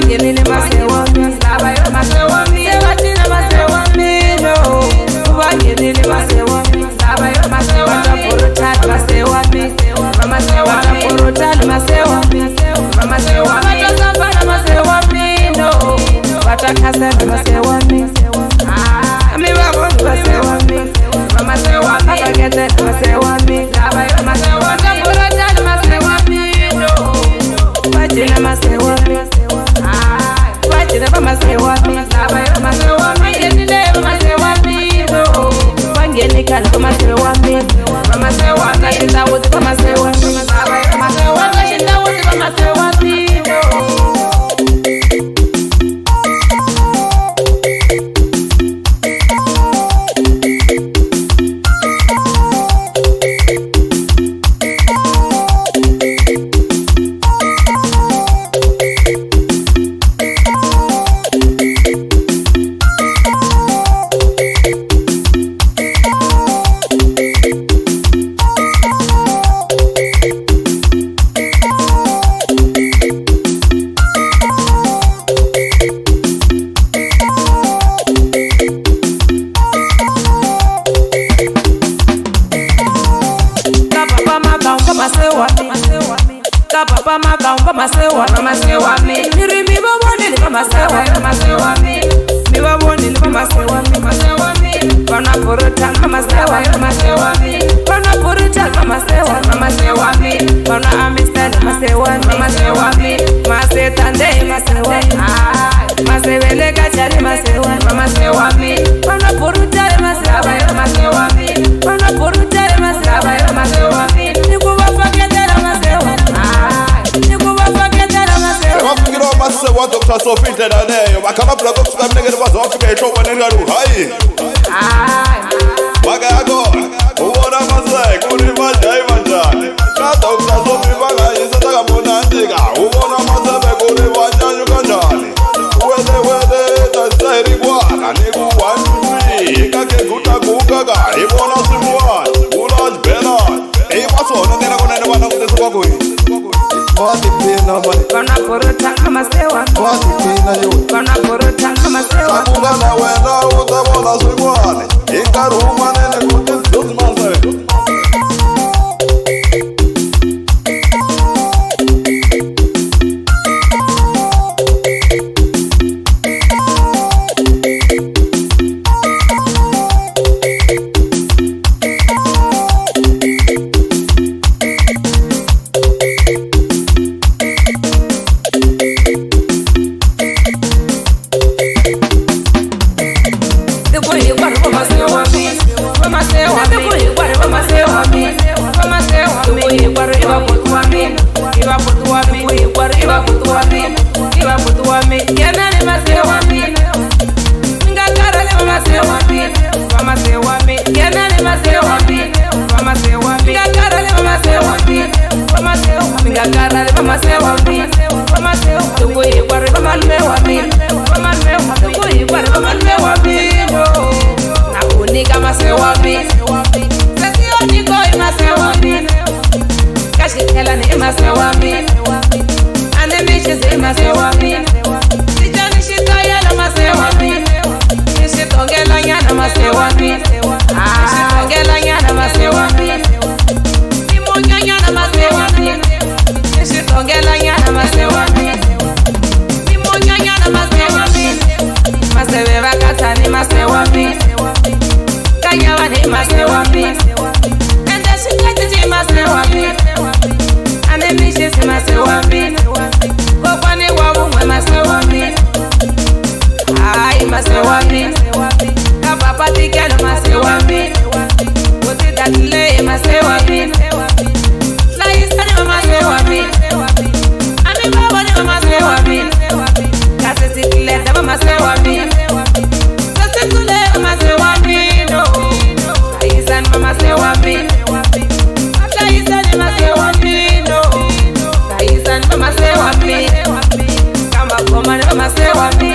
Ubangeni ni masewa mi. Sabayo masewa mi. Sewatina masewa mi no. Ubangeni ni masewa mi. Sabayo masewa mi. Watapuruta masewa mi. Watapuruta masewa mi. Watasamba masewa mi no. Watakasa masewa mi. Ami baboni masewa mi. Wakagete masewa mi. Watapuruta masewa mi no. Wajina masewa mi. Wajina masewa mi. Wajina masewa mi no. Wangeni kala masewa mi. Wakashinda wote masewa mi. Wakashinda wote masewa mi no. Papa makaumba masewa mi. Nirimi baboni ni masewa mi. Mi baboni ni masewa mi. Kona puruta masewa mi. Kona puruta masewa mi. Kona amistad masewa mi. Masetande masewa mi. Masewele kachari masewa mi. Kona puruta masewa mi. Kona puruta masewa mi. Masewa Dr. Sophie Tedaneyo bakama plako tukamnegere bazofika itoba nengaru hayi bagago ubona masai kuri majai manjane ka Dr. Sophie bagayisa takamona ndika ubona masebe kuri banyanyu kanjani wede tasairi bwana niku 1 2 kake guta kukaga ibona simwa ulaj bela ibaso nengera konene bana kutesuka koi Wati pina mani Kona puruta masewa Wati pina yo Kona puruta masewa Sabuga na wena utabona swimwane Ingaruma nene kutis duzmanse Kama koma ni masewa mi.